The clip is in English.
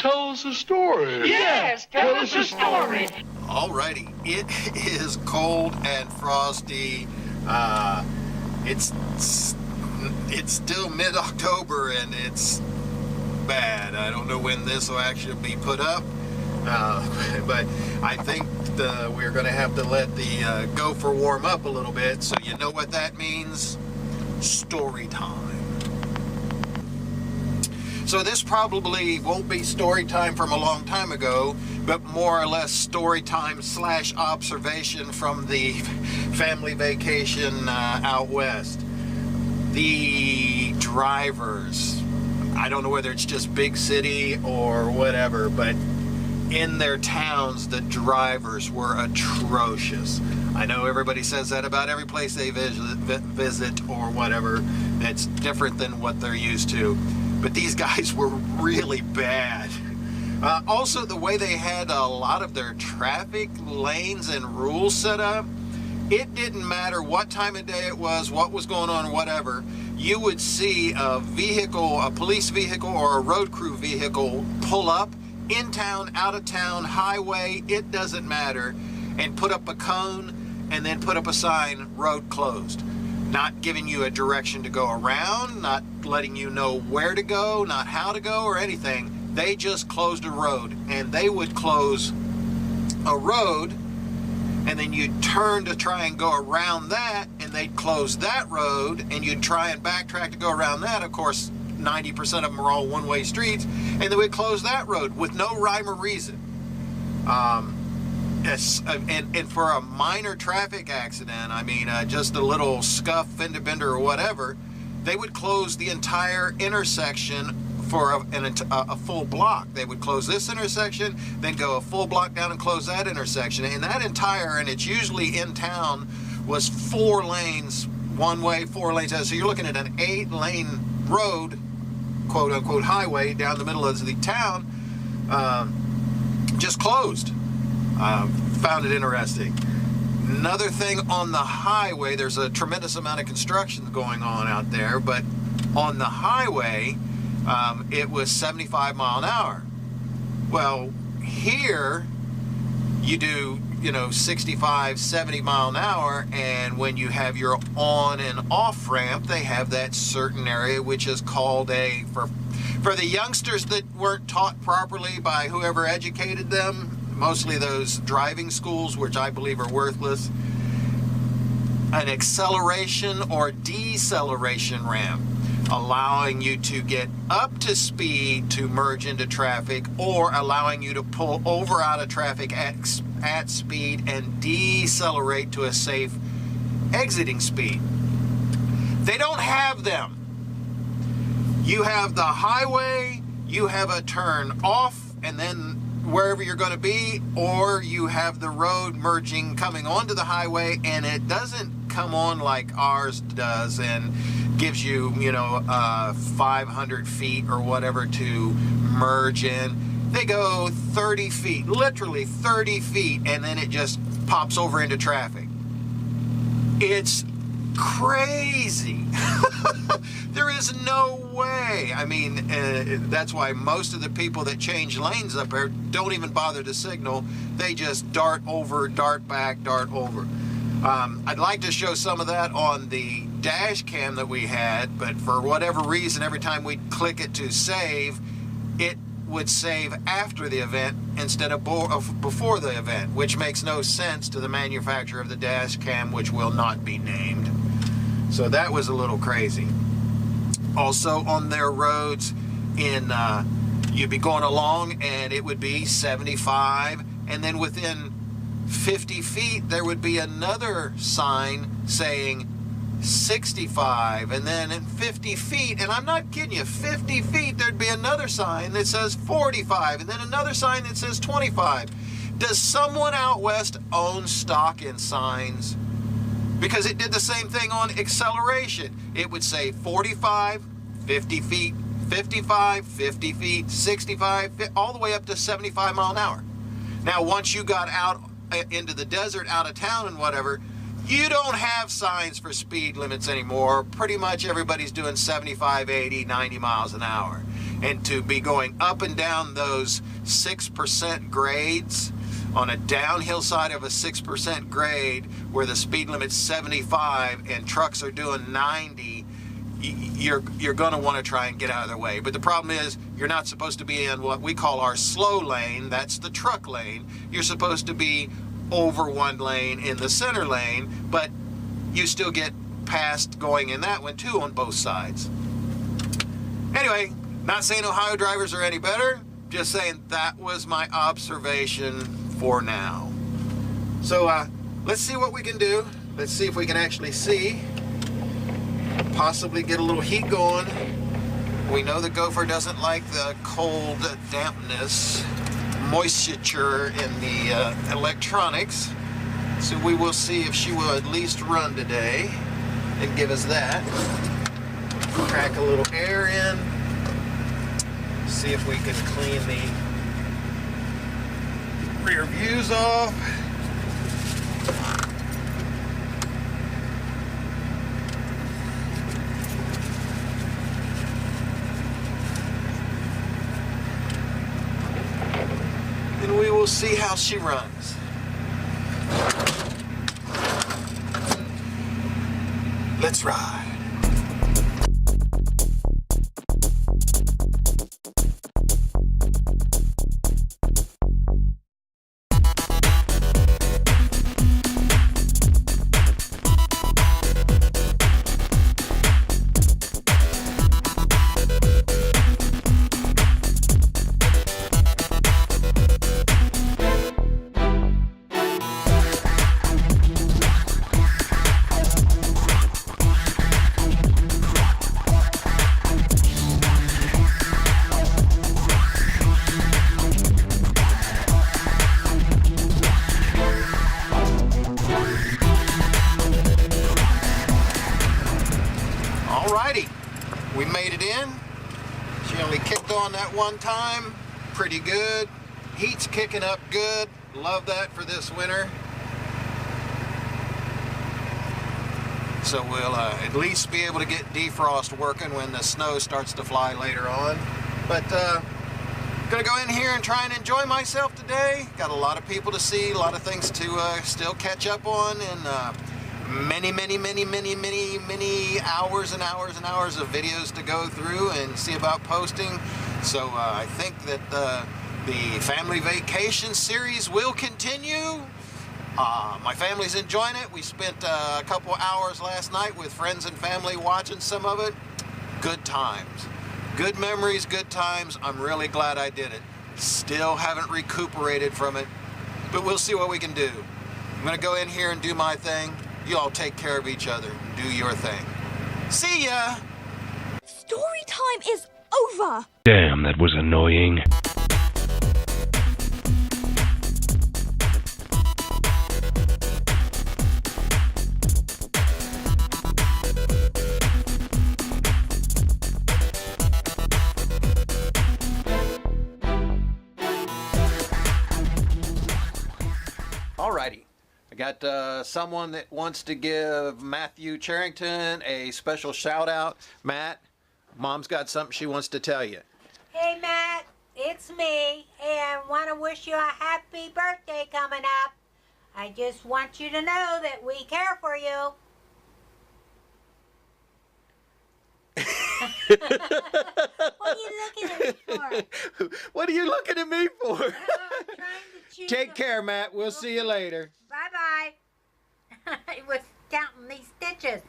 tell us a story. Yes, tell us a story. Alrighty, it is cold and frosty. It's still mid-October and it's bad. I don't know when this will actually be put up, but I think we're going to have to let the gopher warm up a little bit. So you know what that means? Story time. So this probably won't be story time from a long time ago, but more or less story time / observation from the family vacation out west. The drivers, I don't know whether it's just big city or whatever, but in their towns, the drivers were atrocious. I know everybody says that about every place they visit or whatever. It's different than what they're used to. But these guys were really bad. Also, the way they had a lot of their traffic lanes and rules set up, it didn't matter what time of day it was, what was going on, whatever. You would see a vehicle, a police vehicle or a road crew vehicle pull up in town, out of town, highway, it doesn't matter, and put up a cone and then put up a sign, road closed. Not giving you a direction to go around, not letting you know where to go, not how to go or anything. They just closed a road, and they would close a road and then you'd turn to try and go around that, and they'd close that road, and you'd try and backtrack to go around that. Of course, 90% of them are all one-way streets, and they would close that road with no rhyme or reason. And for a minor traffic accident, I mean, just a little scuff, fender bender, or whatever, they would close the entire intersection for a full block. They would close this intersection, then go a full block down and close that intersection. And that entire, and it's usually in town, was 4 lanes, one way, 4 lanes. So you're looking at an 8-lane road, quote unquote highway, down the middle of the town, just closed. Found it interesting. Another thing on the highway, there's a tremendous amount of construction going on out there, but on the highway, it was 75 mile an hour. Well, here you do, 65, 70 mile an hour, and when you have your on and off ramp, they have that certain area which is called for the youngsters that weren't taught properly by whoever educated them, mostly those driving schools, which I believe are worthless, an acceleration or deceleration ramp, allowing you to get up to speed to merge into traffic, or allowing you to pull over out of traffic at speed and decelerate to a safe exiting speed. They don't have them. You have the highway, you have a turn off, and then wherever you're going to be, or you have the road merging coming onto the highway, and it doesn't come on like ours does and gives you 500 feet or whatever to merge in. They go 30 feet, literally 30 feet, and then it just pops over into traffic. It's crazy. There is no way. I mean, that's why most of the people that change lanes up there don't even bother to signal. They just dart over, dart back, dart over. I'd like to show some of that on the dash cam that we had, but for whatever reason, every time we click it to save, it would save after the event instead of before the event, which makes no sense to the manufacturer of the dash cam, which will not be named. So that was a little crazy. Also on their roads, you'd be going along and it would be 75, and then within 50 feet there would be another sign saying 65, and then in 50 feet, and I'm not kidding you, 50 feet there'd be another sign that says 45, and then another sign that says 25. Does someone out west own stock in signs? Because it did the same thing on acceleration. It would say 45, 50 feet, 55, 50 feet, 65, all the way up to 75 mile an hour. Now, once you got out into the desert, out of town and whatever, You don't have signs for speed limits anymore. Pretty much everybody's doing 75, 80, 90 miles an hour. And to be going up and down those 6% grades on a downhill side of a 6% grade where the speed limit's 75 and trucks are doing 90, you're going to want to try and get out of their way. But the problem is you're not supposed to be in what we call our slow lane. That's the truck lane. You're supposed to be over one lane in the center lane, but you still get passed going in that one too on both sides. Anyway, not saying Ohio drivers are any better, just saying that was my observation for now. So let's see what we can do. Let's see if we can actually see, possibly get a little heat going. We know the gopher doesn't like the cold dampness, moisture in the electronics. So we will see if she will at least run today and give us that. Crack a little air in. See if we can clean the rear views off. And we will see how she runs. Let's ride. Alrighty, we made it in. She only kicked on that one time. Pretty good. Heat's kicking up good. Love that for this winter. So we'll at least be able to get defrost working when the snow starts to fly later on. But gonna go in here and try and enjoy myself today. Got a lot of people to see, a lot of things to still catch up on, and many hours and hours and hours of videos to go through and see about posting. So I think that the family vacation series will continue. My family's enjoying it. We spent a couple hours last night with friends and family watching some of it. Good times. Good memories, good times. I'm really glad I did it. Still haven't recuperated from it, but we'll see what we can do. I'm gonna go in here and do my thing. You all take care of each other. Do your thing. See ya! Story time is over! Damn, that was annoying. Alrighty. I got someone that wants to give Matthew Charrington a special shout out. Matt, Mom's got something she wants to tell you. Hey Matt, it's me, and want to wish you a happy birthday coming up. I just want you to know that we care for you. What are you looking at me for? What are you looking at me for? I'm trying to choose Take care, Matt. We'll see you later. Bye-bye. I was counting these stitches.